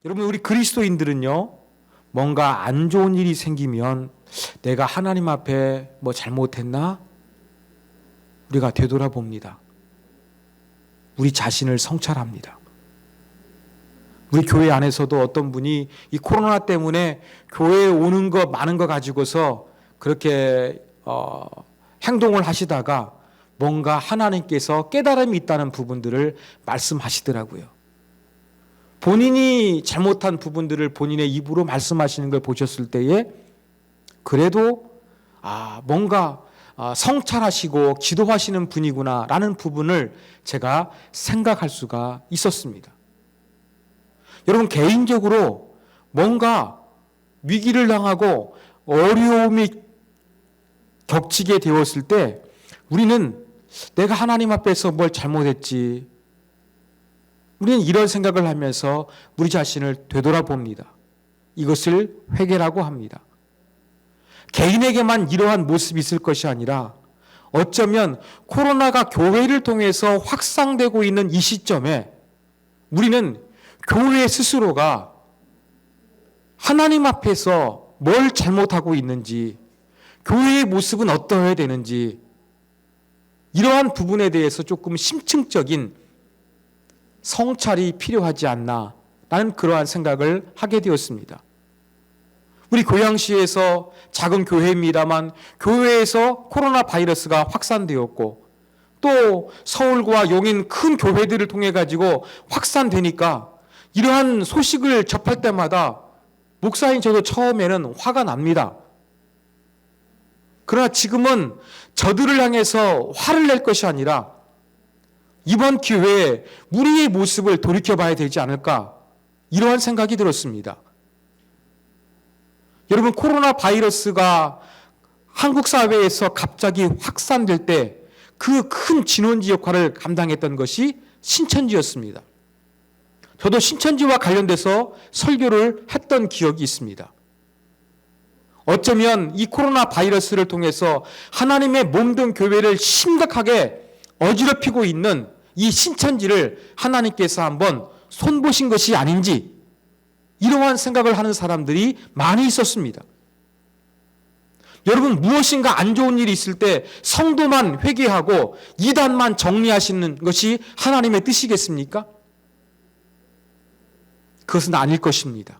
여러분, 우리 그리스도인들은요, 뭔가 안 좋은 일이 생기면 내가 하나님 앞에 뭐 잘못했나? 우리가 되돌아봅니다. 우리 자신을 성찰합니다. 우리 교회 안에서도 어떤 분이 이 코로나 때문에 교회에 오는 거 많은 거 가지고서 그렇게 행동을 하시다가 뭔가 하나님께서 깨달음이 있다는 부분들을 말씀하시더라고요. 본인이 잘못한 부분들을 본인의 입으로 말씀하시는 걸 보셨을 때에 그래도 뭔가 성찰하시고 기도하시는 분이구나라는 부분을 제가 생각할 수가 있었습니다. 여러분, 개인적으로 뭔가 위기를 당하고 어려움이 겹치게 되었을 때 우리는 내가 하나님 앞에서 뭘 잘못했지, 우리는 이런 생각을 하면서 우리 자신을 되돌아봅니다. 이것을 회개라고 합니다. 개인에게만 이러한 모습이 있을 것이 아니라 어쩌면 코로나가 교회를 통해서 확산되고 있는 이 시점에 우리는 교회 스스로가 하나님 앞에서 뭘 잘못하고 있는지, 교회의 모습은 어떠해야 되는지, 이러한 부분에 대해서 조금 심층적인 성찰이 필요하지 않나 라는 그러한 생각을 하게 되었습니다. 우리 고양시에서 작은 교회입니다만 교회에서 코로나 바이러스가 확산되었고 또 서울과 용인 큰 교회들을 통해 가지고 확산되니까 이러한 소식을 접할 때마다 목사인 저도 처음에는 화가 납니다. 그러나 지금은 저들을 향해서 화를 낼 것이 아니라 이번 기회에 우리의 모습을 돌이켜봐야 되지 않을까, 이러한 생각이 들었습니다. 여러분, 코로나 바이러스가 한국 사회에서 갑자기 확산될 때 그 큰 진원지 역할을 감당했던 것이 신천지였습니다. 저도 신천지와 관련돼서 설교를 했던 기억이 있습니다. 어쩌면 이 코로나 바이러스를 통해서 하나님의 몸된 교회를 심각하게 어지럽히고 있는 이 신천지를 하나님께서 한번 손보신 것이 아닌지, 이러한 생각을 하는 사람들이 많이 있었습니다. 여러분, 무엇인가 안 좋은 일이 있을 때 성도만 회개하고 이단만 정리하시는 것이 하나님의 뜻이겠습니까? 그것은 아닐 것입니다.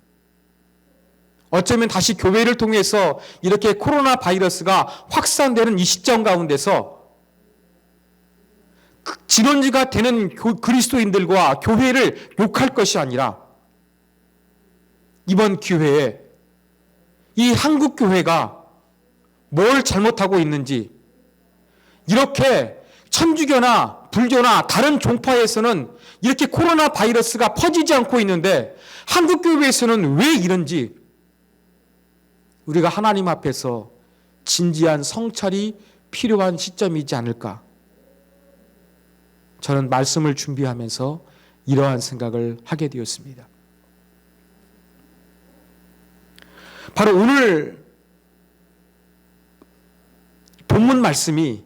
어쩌면 다시 교회를 통해서 이렇게 코로나 바이러스가 확산되는 이 시점 가운데서 진원지가 되는 그리스도인들과 교회를 욕할 것이 아니라 이번 기회에 이 한국 교회가 뭘 잘못하고 있는지, 이렇게 천주교나 불교나 다른 종파에서는 이렇게 코로나 바이러스가 퍼지지 않고 있는데 한국 교회에서는 왜 이런지 우리가 하나님 앞에서 진지한 성찰이 필요한 시점이지 않을까. 저는 말씀을 준비하면서 이러한 생각을 하게 되었습니다. 바로 오늘 본문 말씀이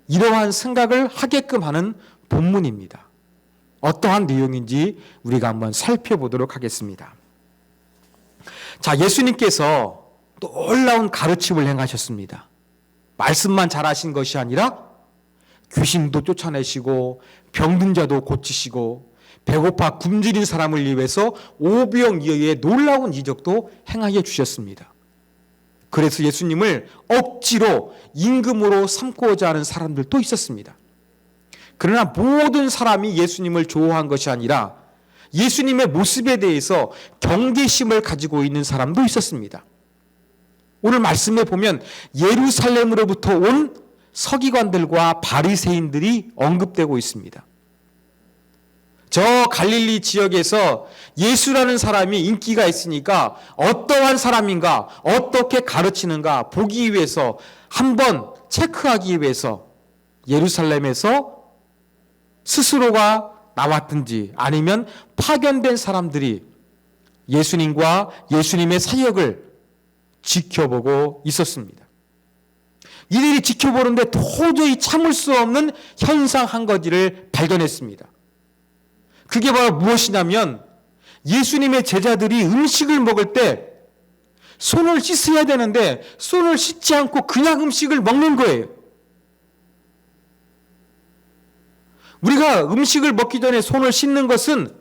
이러한 생각을 하게끔 하는 본문입니다. 어떠한 내용인지 우리가 한번 살펴보도록 하겠습니다. 자, 예수님께서 놀라운 가르침을 행하셨습니다. 말씀만 잘하신 것이 아니라 귀신도 쫓아내시고 병든 자도 고치시고 배고파 굶주린 사람을 위해서 오병이어의 놀라운 이적도 행하여 주셨습니다. 그래서 예수님을 억지로 임금으로 삼고자 하는 사람들도 있었습니다. 그러나 모든 사람이 예수님을 좋아한 것이 아니라 예수님의 모습에 대해서 경계심을 가지고 있는 사람도 있었습니다. 오늘 말씀에 보면 예루살렘으로부터 온 서기관들과 바리새인들이 언급되고 있습니다. 저 갈릴리 지역에서 예수라는 사람이 인기가 있으니까 어떠한 사람인가, 어떻게 가르치는가 보기 위해서, 한번 체크하기 위해서 예루살렘에서 스스로가 나왔든지 아니면 파견된 사람들이 예수님과 예수님의 사역을 지켜보고 있었습니다. 이들이 지켜보는데 도저히 참을 수 없는 현상 한 가지를 발견했습니다. 그게 바로 무엇이냐면 예수님의 제자들이 음식을 먹을 때 손을 씻어야 되는데 손을 씻지 않고 그냥 음식을 먹는 거예요. 우리가 음식을 먹기 전에 손을 씻는 것은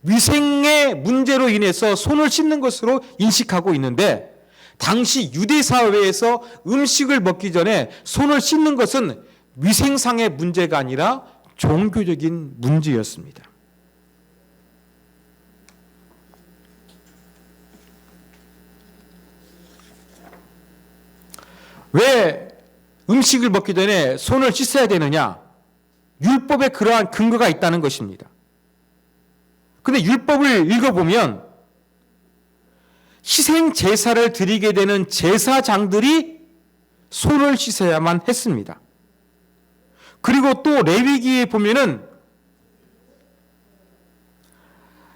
위생의 문제로 인해서 손을 씻는 것으로 인식하고 있는데, 당시 유대 사회에서 음식을 먹기 전에 손을 씻는 것은 위생상의 문제가 아니라 종교적인 문제였습니다. 왜 음식을 먹기 전에 손을 씻어야 되느냐? 율법에 그러한 근거가 있다는 것입니다. 그런데 율법을 읽어보면 희생 제사를 드리게 되는 제사장들이 손을 씻어야만 했습니다. 그리고 또 레위기에 보면은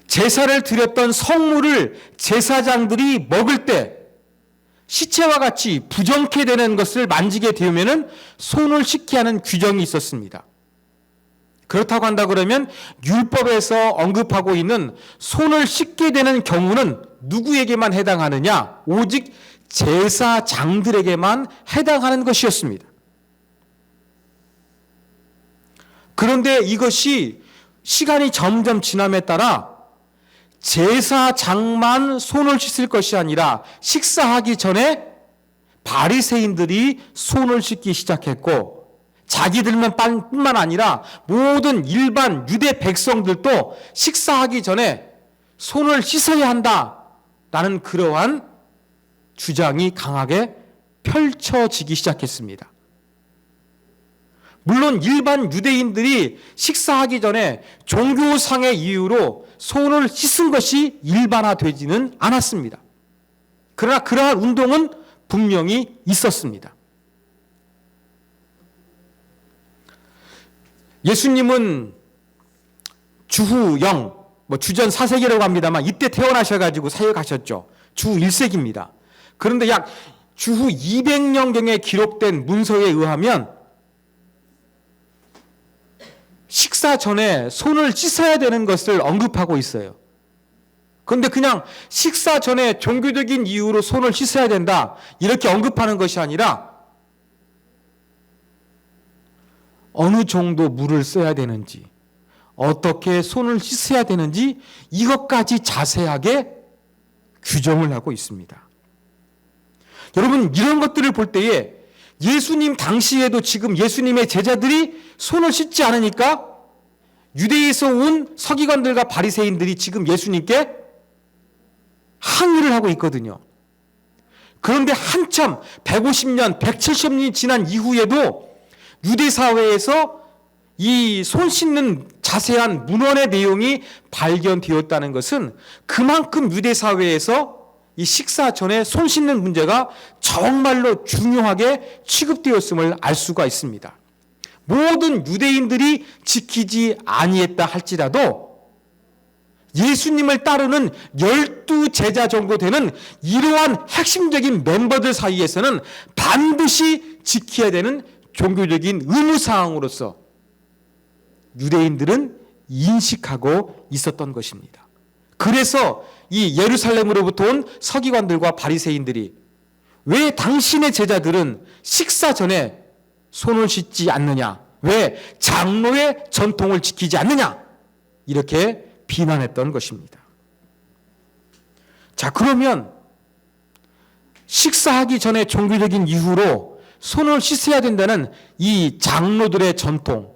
제사를 드렸던 성물을 제사장들이 먹을 때 시체와 같이 부정케 되는 것을 만지게 되면은 손을 씻게 하는 규정이 있었습니다. 그렇다고 한다 그러면 율법에서 언급하고 있는 손을 씻게 되는 경우는 누구에게만 해당하느냐? 오직 제사장들에게만 해당하는 것이었습니다. 그런데 이것이 시간이 점점 지남에 따라 제사장만 손을 씻을 것이 아니라 식사하기 전에 바리새인들이 손을 씻기 시작했고, 자기들만 뿐만 아니라 모든 일반 유대 백성들도 식사하기 전에 손을 씻어야 한다라는 그러한 주장이 강하게 펼쳐지기 시작했습니다. 물론 일반 유대인들이 식사하기 전에 종교상의 이유로 손을 씻은 것이 일반화되지는 않았습니다. 그러나 그러한 운동은 분명히 있었습니다. 예수님은 주후영, 주전 4세기라고 합니다만 이때 태어나셔가지고 사역하셨죠. 주 1세기입니다. 그런데 약 주후 200년경에 기록된 문서에 의하면 식사 전에 손을 씻어야 되는 것을 언급하고 있어요. 그런데 그냥 식사 전에 종교적인 이유로 손을 씻어야 된다 이렇게 언급하는 것이 아니라 어느 정도 물을 써야 되는지, 어떻게 손을 씻어야 되는지 이것까지 자세하게 규정을 하고 있습니다. 여러분, 이런 것들을 볼 때에 예수님 당시에도 지금 예수님의 제자들이 손을 씻지 않으니까 유대에서 온 서기관들과 바리새인들이 지금 예수님께 항의를 하고 있거든요. 그런데 한참 150년, 170년이 지난 이후에도 유대 사회에서 이 손 씻는 자세한 문헌의 내용이 발견되었다는 것은 그만큼 유대 사회에서 이 식사 전에 손 씻는 문제가 정말로 중요하게 취급되었음을 알 수가 있습니다. 모든 유대인들이 지키지 아니했다 할지라도 예수님을 따르는 12제자 정도 되는 이러한 핵심적인 멤버들 사이에서는 반드시 지켜야 되는 종교적인 의무사항으로서 유대인들은 인식하고 있었던 것입니다. 그래서 이 예루살렘으로부터 온 서기관들과 바리새인들이 왜 당신의 제자들은 식사 전에 손을 씻지 않느냐? 왜 장로의 전통을 지키지 않느냐? 이렇게 비난했던 것입니다. 자, 그러면 식사하기 전에 종교적인 이유로 손을 씻어야 된다는 이 장로들의 전통,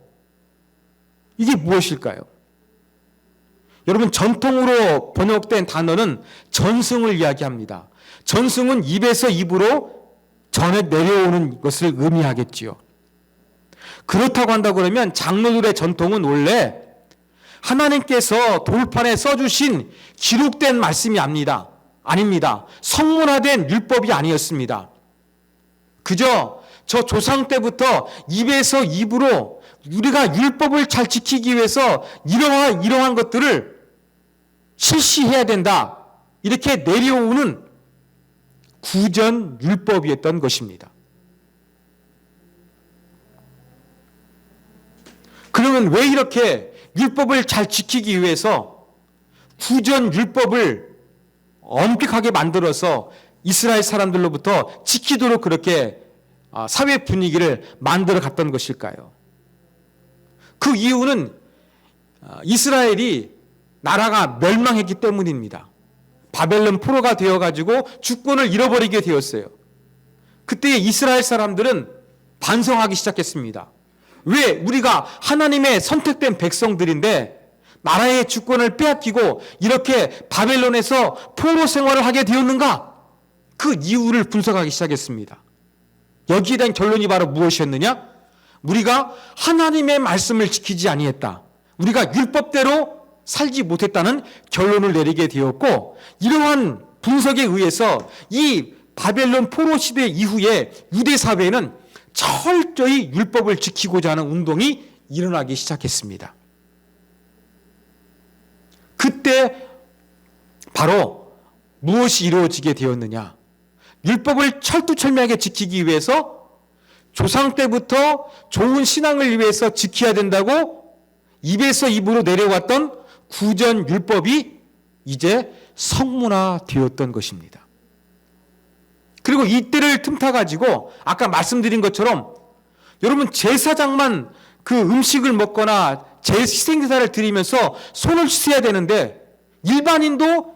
이게 무엇일까요? 여러분, 전통으로 번역된 단어는 전승을 이야기합니다. 전승은 입에서 입으로 전해 내려오는 것을 의미하겠지요. 그렇다고 한다고 그러면 장로들의 전통은 원래 하나님께서 돌판에 써주신 기록된 말씀이 아닙니다. 성문화된 율법이 아니었습니다. 그저 저 조상 때부터 입에서 입으로 우리가 율법을 잘 지키기 위해서 이러한 것들을 실시해야 된다, 이렇게 내려오는 구전 율법이었던 것입니다. 그러면 왜 이렇게 율법을 잘 지키기 위해서 구전 율법을 엄격하게 만들어서 이스라엘 사람들로부터 지키도록 그렇게 사회 분위기를 만들어 갔던 것일까요? 그 이유는 이스라엘이 나라가 멸망했기 때문입니다. 바벨론 포로가 되어가지고 주권을 잃어버리게 되었어요. 그때 이스라엘 사람들은 반성하기 시작했습니다. 왜 우리가 하나님의 선택된 백성들인데 나라의 주권을 빼앗기고 이렇게 바벨론에서 포로 생활을 하게 되었는가? 그 이유를 분석하기 시작했습니다. 여기에 대한 결론이 바로 무엇이었느냐? 우리가 하나님의 말씀을 지키지 아니했다. 우리가 율법대로 살지 못했다는 결론을 내리게 되었고, 이러한 분석에 의해서 이 바벨론 포로 시대 이후에 유대 사회에는 철저히 율법을 지키고자 하는 운동이 일어나기 시작했습니다. 그때 바로 무엇이 이루어지게 되었느냐? 율법을 철두철미하게 지키기 위해서 조상 때부터 좋은 신앙을 위해서 지켜야 된다고 입에서 입으로 내려왔던 구전 율법이 이제 성문화되었던 것입니다. 그리고 이때를 틈타가지고 아까 말씀드린 것처럼 여러분 제사장만 그 음식을 먹거나 희생제사를 드리면서 손을 씻어야 되는데 일반인도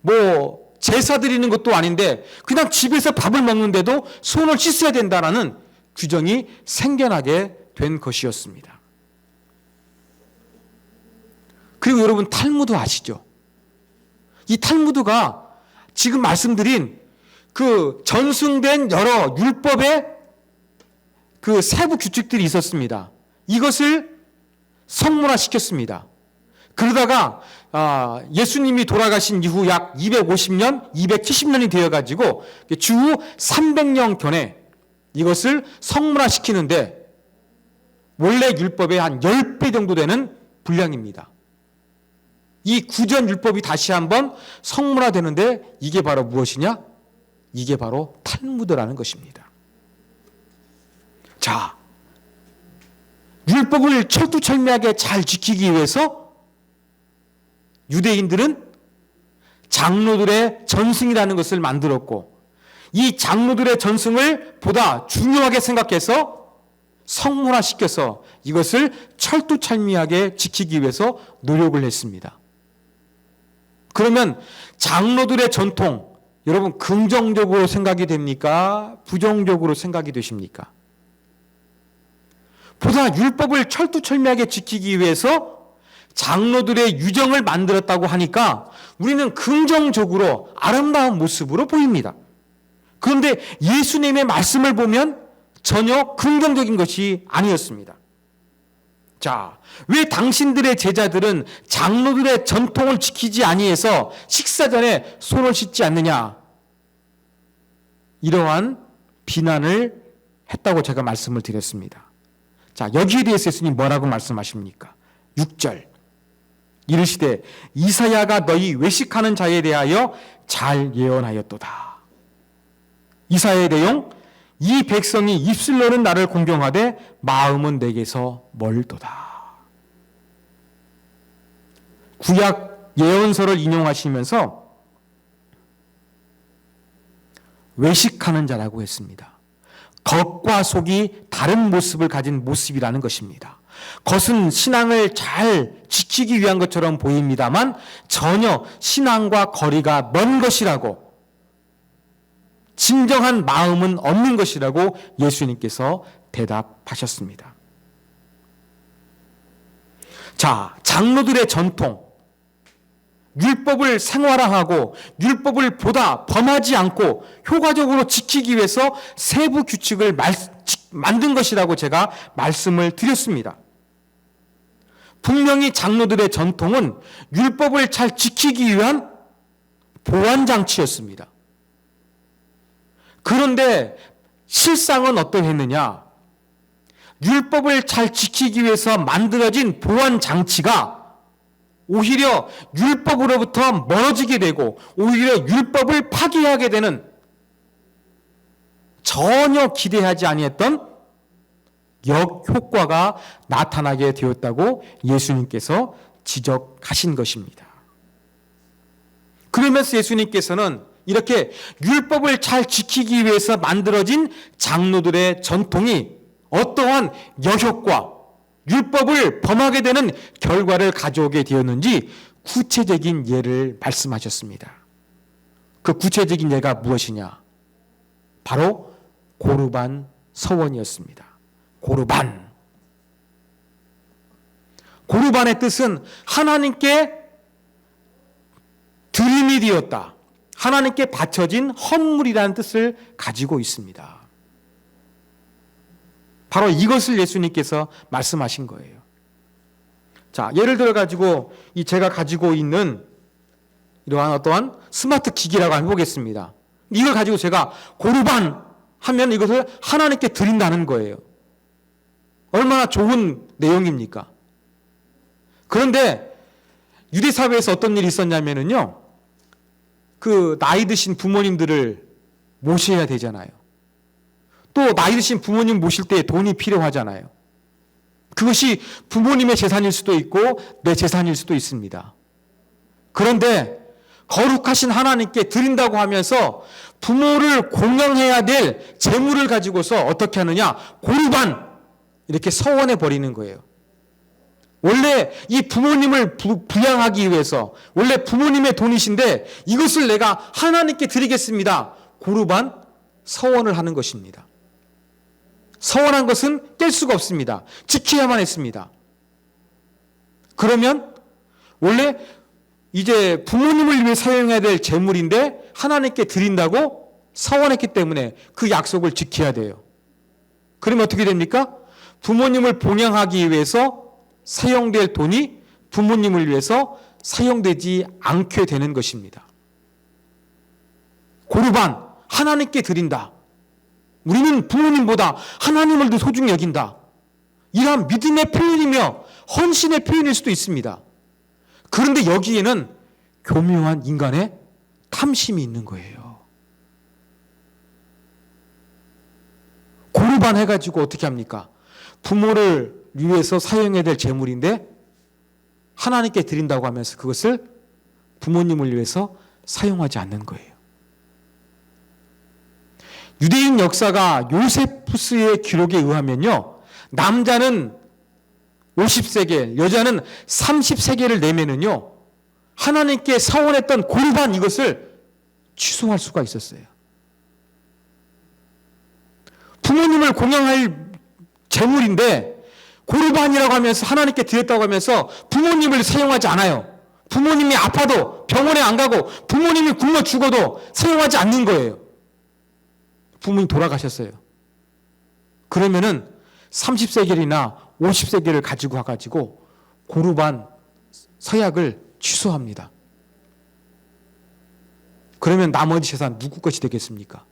뭐 제사 드리는 것도 아닌데 그냥 집에서 밥을 먹는데도 손을 씻어야 된다라는 규정이 생겨나게 된 것이었습니다. 그리고 여러분 탈무드 아시죠? 이 탈무드가 지금 말씀드린 그 전승된 여러 율법의 그 세부 규칙들이 있었습니다. 이것을 성문화시켰습니다. 그러다가 예수님이 돌아가신 이후 약 250년, 270년이 되어가지고 주 300년경에 이것을 성문화시키는데 원래 율법의 한 10배 정도 되는 분량입니다. 이 구전 율법이 다시 한번 성문화되는데 이게 바로 무엇이냐? 이게 바로 탈무드라는 것입니다. 자, 율법을 철두철미하게 잘 지키기 위해서 유대인들은 장로들의 전승이라는 것을 만들었고 이 장로들의 전승을 보다 중요하게 생각해서 성문화시켜서 이것을 철두철미하게 지키기 위해서 노력을 했습니다. 그러면 장로들의 전통, 여러분 긍정적으로 생각이 됩니까? 부정적으로 생각이 되십니까? 보다 율법을 철두철미하게 지키기 위해서 장로들의 유정을 만들었다고 하니까 우리는 긍정적으로 아름다운 모습으로 보입니다. 그런데 예수님의 말씀을 보면 전혀 긍정적인 것이 아니었습니다. 자, 왜 당신들의 제자들은 장로들의 전통을 지키지 아니해서 식사 전에 손을 씻지 않느냐? 이러한 비난을 했다고 제가 말씀을 드렸습니다. 자, 여기에 대해서 예수님 뭐라고 말씀하십니까? 6절 이르시되 이사야가 너희 외식하는 자에 대하여 잘 예언하였도다. 이사야의 내용, 이 백성이 입술로는 나를 공경하되 마음은 내게서 멀도다. 구약 예언서를 인용하시면서 외식하는 자라고 했습니다. 겉과 속이 다른 모습을 가진 모습이라는 것입니다. 겉은 신앙을 잘 지키기 위한 것처럼 보입니다만 전혀 신앙과 거리가 먼 것이라고, 진정한 마음은 없는 것이라고 예수님께서 대답하셨습니다. 자, 장로들의 전통, 율법을 생활화하고 율법을 보다 범하지 않고 효과적으로 지키기 위해서 세부 규칙을 만든 것이라고 제가 말씀을 드렸습니다. 분명히 장로들의 전통은 율법을 잘 지키기 위한 보완장치였습니다. 그런데 실상은 어떠했느냐? 율법을 잘 지키기 위해서 만들어진 보완장치가 오히려 율법으로부터 멀어지게 되고 오히려 율법을 파괴하게 되는, 전혀 기대하지 아니했던 역효과가 나타나게 되었다고 예수님께서 지적하신 것입니다. 그러면서 예수님께서는 이렇게 율법을 잘 지키기 위해서 만들어진 장로들의 전통이 어떠한 여효과, 율법을 범하게 되는 결과를 가져오게 되었는지 구체적인 예를 말씀하셨습니다. 그 구체적인 예가 무엇이냐? 바로 고르반 서원이었습니다. 고르반. 고르반의 뜻은 하나님께 드림이 되었다. 하나님께 바쳐진 헌물이라는 뜻을 가지고 있습니다. 바로 이것을 예수님께서 말씀하신 거예요. 자, 예를 들어 가지고 제가 가지고 있는 이러한 어떠한 스마트 기기라고 한번 보겠습니다. 이걸 가지고 제가 고르반 하면 이것을 하나님께 드린다는 거예요. 얼마나 좋은 내용입니까? 그런데 유대 사회에서 어떤 일이 있었냐면요, 그 나이 드신 부모님들을 모셔야 되잖아요. 또 나이 드신 부모님 모실 때 돈이 필요하잖아요. 그것이 부모님의 재산일 수도 있고 내 재산일 수도 있습니다. 그런데 거룩하신 하나님께 드린다고 하면서 부모를 공양해야 될 재물을 가지고서 어떻게 하느냐? 고르반 이렇게 서원해 버리는 거예요. 원래 이 부모님을 부양하기 위해서 원래 부모님의 돈이신데 이것을 내가 하나님께 드리겠습니다. 고르반 서원을 하는 것입니다. 서원한 것은 뗄 수가 없습니다. 지켜야만 했습니다. 그러면 원래 이제 부모님을 위해 사용해야 될 재물인데 하나님께 드린다고 서원했기 때문에 그 약속을 지켜야 돼요. 그러면 어떻게 됩니까? 부모님을 봉양하기 위해서 사용될 돈이 부모님을 위해서 사용되지 않게 되는 것입니다. 고르반, 하나님께 드린다. 우리는 부모님보다 하나님을 더 소중히 여긴다. 이러한 믿음의 표현이며 헌신의 표현일 수도 있습니다. 그런데 여기에는 교묘한 인간의 탐심이 있는 거예요. 고르반 해가지고 어떻게 합니까? 부모를 위해서 사용해야 될 재물인데 하나님께 드린다고 하면서 그것을 부모님을 위해서 사용하지 않는 거예요. 유대인 역사가 요세푸스의 기록에 의하면요, 남자는 50세겔, 여자는 30세겔을 내면은요, 하나님께 서원했던 고르반 이것을 취소할 수가 있었어요. 부모님을 공양할 재물인데 고르반이라고 하면서 하나님께 드렸다고 하면서 부모님을 사용하지 않아요. 부모님이 아파도 병원에 안 가고 부모님이 굶어 죽어도 사용하지 않는 거예요. 부모님 돌아가셨어요. 그러면은 30세겔이나 50세겔을 가지고 와가지고 고르반 서약을 취소합니다. 그러면 나머지 재산 누구 것이 되겠습니까?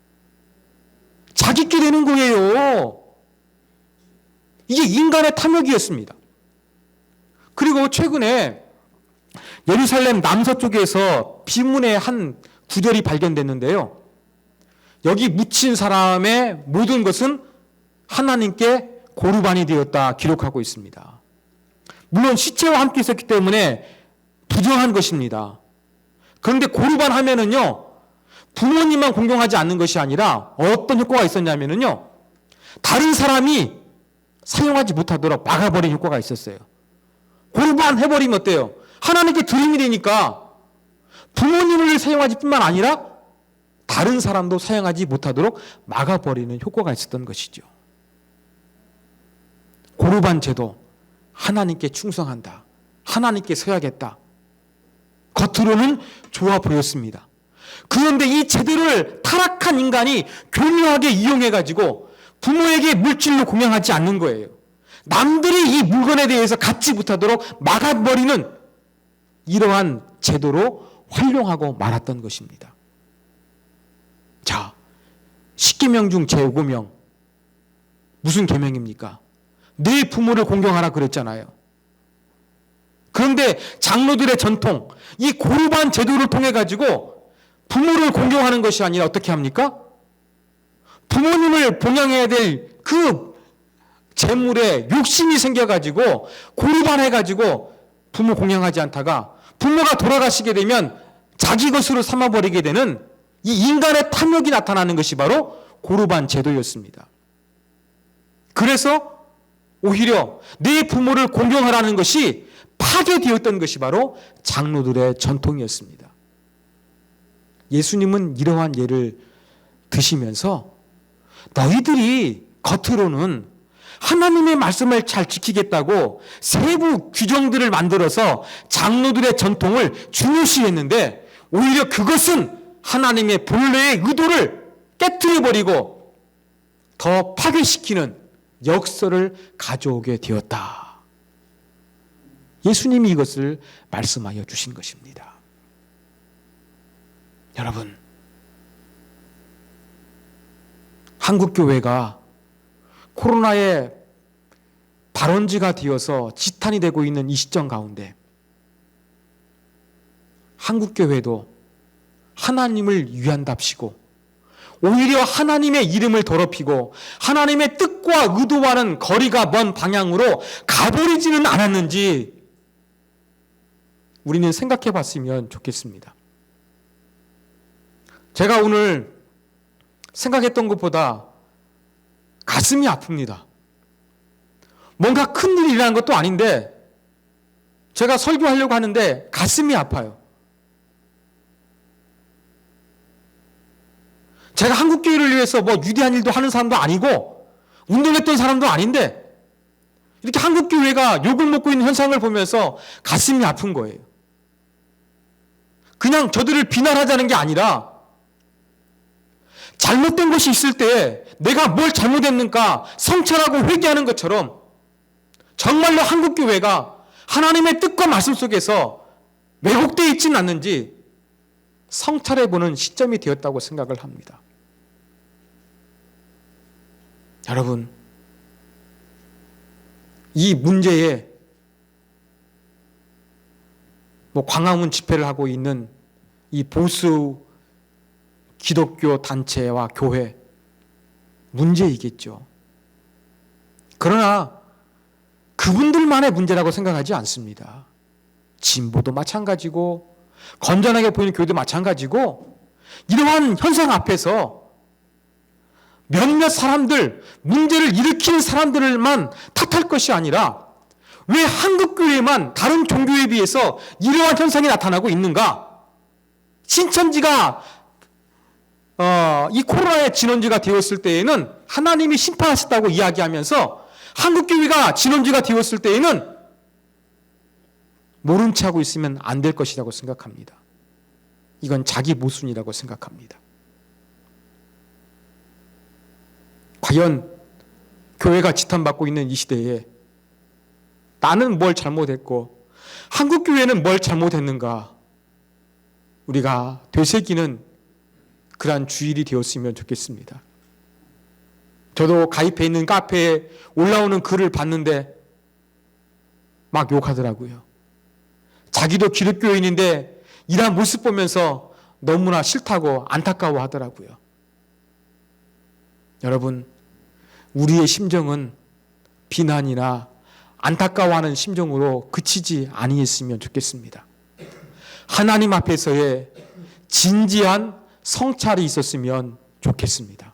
자기께 되는 거예요. 이게 인간의 탐욕이었습니다. 그리고 최근에 예루살렘 남서쪽에서 비문의 한 구절이 발견됐는데요. 여기 묻힌 사람의 모든 것은 하나님께 고르반이 되었다 기록하고 있습니다. 물론 시체와 함께 있었기 때문에 부정한 것입니다. 그런데 고르반 하면은요, 부모님만 공경하지 않는 것이 아니라 어떤 효과가 있었냐면은요, 다른 사람이 사용하지 못하도록 막아버린 효과가 있었어요. 고르반 해버리면 어때요? 하나님께 드림이 되니까 부모님을 사용하지 뿐만 아니라 다른 사람도 사용하지 못하도록 막아버리는 효과가 있었던 것이죠. 고르반 제도, 하나님께 충성한다, 하나님께 서야겠다. 겉으로는 좋아 보였습니다. 그런데 이 제도를 타락한 인간이 교묘하게 이용해가지고 부모에게 물질로 공양하지 않는 거예요. 남들이 이 물건에 대해서 갖지 못하도록 막아버리는 이러한 제도로 활용하고 말았던 것입니다. 자, 10계명 중 제5계명 무슨 계명입니까? 네 부모를 공경하라 그랬잖아요. 그런데 장로들의 전통, 이 고르반 제도를 통해 가지고 부모를 공경하는 것이 아니라 어떻게 합니까? 부모님을 봉양해야 될 그 재물에 욕심이 생겨가지고 고르반 해가지고 부모 공양하지 않다가 부모가 돌아가시게 되면 자기 것으로 삼아버리게 되는 이 인간의 탐욕이 나타나는 것이 바로 고르반 제도였습니다. 그래서 오히려 내 부모를 공경하라는 것이 파괴되었던 것이 바로 장로들의 전통이었습니다. 예수님은 이러한 예를 드시면서 너희들이 겉으로는 하나님의 말씀을 잘 지키겠다고 세부 규정들을 만들어서 장로들의 전통을 중요시했는데 오히려 그것은 하나님의 본래의 의도를 깨뜨려버리고 더 파괴시키는 역설을 가져오게 되었다. 예수님이 이것을 말씀하여 주신 것입니다. 여러분, 한국교회가 코로나의 발원지가 되어서 지탄이 되고 있는 이 시점 가운데 한국교회도 하나님을 위한답시고 오히려 하나님의 이름을 더럽히고 하나님의 뜻과 의도와는 거리가 먼 방향으로 가버리지는 않았는지 우리는 생각해 봤으면 좋겠습니다. 제가 오늘 생각했던 것보다 가슴이 아픕니다. 뭔가 큰일이 일어난 것도 아닌데 제가 설교하려고 하는데 가슴이 아파요. 제가 한국교회를 위해서 뭐 위대한 일도 하는 사람도 아니고 운동했던 사람도 아닌데 이렇게 한국교회가 욕을 먹고 있는 현상을 보면서 가슴이 아픈 거예요. 그냥 저들을 비난하자는 게 아니라 잘못된 것이 있을 때 내가 뭘 잘못했는가 성찰하고 회개하는 것처럼 정말로 한국교회가 하나님의 뜻과 말씀 속에서 왜곡되어 있지는 않는지 성찰해보는 시점이 되었다고 생각을 합니다. 여러분, 이 문제에 광화문 집회를 하고 있는 이 보수 기독교 단체와 교회 문제이겠죠. 그러나 그분들만의 문제라고 생각하지 않습니다. 진보도 마찬가지고 건전하게 보이는 교회도 마찬가지고 이러한 현상 앞에서 몇몇 사람들, 문제를 일으키는 사람들만 탓할 것이 아니라 왜 한국교회만 다른 종교에 비해서 이러한 현상이 나타나고 있는가? 신천지가 이 코로나의 진원지가 되었을 때에는 하나님이 심판하셨다고 이야기하면서 한국교회가 진원지가 되었을 때에는 모른 체 하고 있으면 안 될 것이라고 생각합니다. 이건 자기 모순이라고 생각합니다. 과연 교회가 지탄받고 있는 이 시대에 나는 뭘 잘못했고 한국교회는 뭘 잘못했는가 우리가 되새기는 그러한 주일이 되었으면 좋겠습니다. 저도 가입해 있는 카페에 올라오는 글을 봤는데 막 욕하더라고요. 자기도 기독교인인데 이러한 모습 보면서 너무나 싫다고 안타까워 하더라고요. 여러분, 우리의 심정은 비난이나 안타까워하는 심정으로 그치지 아니했으면 좋겠습니다. 하나님 앞에서의 진지한 성찰이 있었으면 좋겠습니다.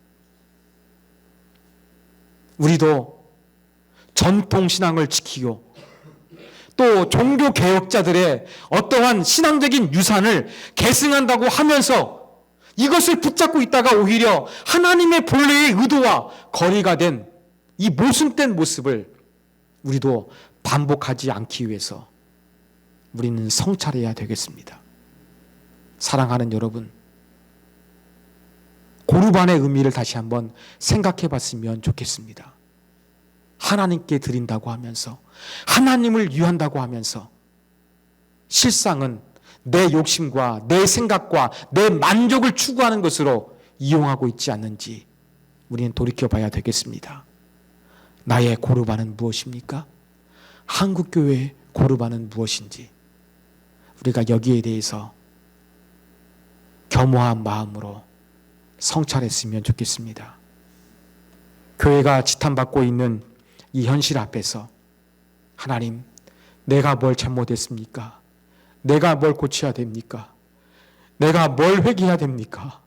우리도 전통신앙을 지키고 또 종교개혁자들의 어떠한 신앙적인 유산을 계승한다고 하면서 이것을 붙잡고 있다가 오히려 하나님의 본래의 의도와 거리가 된 이 모순된 모습을 우리도 반복하지 않기 위해서 우리는 성찰해야 되겠습니다. 사랑하는 여러분, 고르반의 의미를 다시 한번 생각해 봤으면 좋겠습니다. 하나님께 드린다고 하면서 하나님을 위한다고 하면서 실상은 내 욕심과 내 생각과 내 만족을 추구하는 것으로 이용하고 있지 않는지 우리는 돌이켜봐야 되겠습니다. 나의 고르반은 무엇입니까? 한국교회의 고르반은 무엇인지 우리가 여기에 대해서 겸허한 마음으로 성찰했으면 좋겠습니다. 교회가 지탄받고 있는 이 현실 앞에서 하나님, 내가 뭘 잘못했습니까? 내가 뭘 고쳐야 됩니까? 내가 뭘 회개해야 됩니까?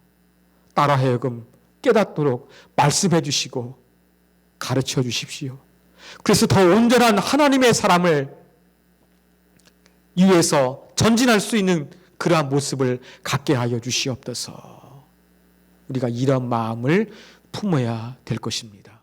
따라 하여금 깨닫도록 말씀해 주시고 가르쳐 주십시오. 그래서 더 온전한 하나님의 사람을 위해서 전진할 수 있는 그러한 모습을 갖게 하여 주시옵소서. 우리가 이런 마음을 품어야 될 것입니다.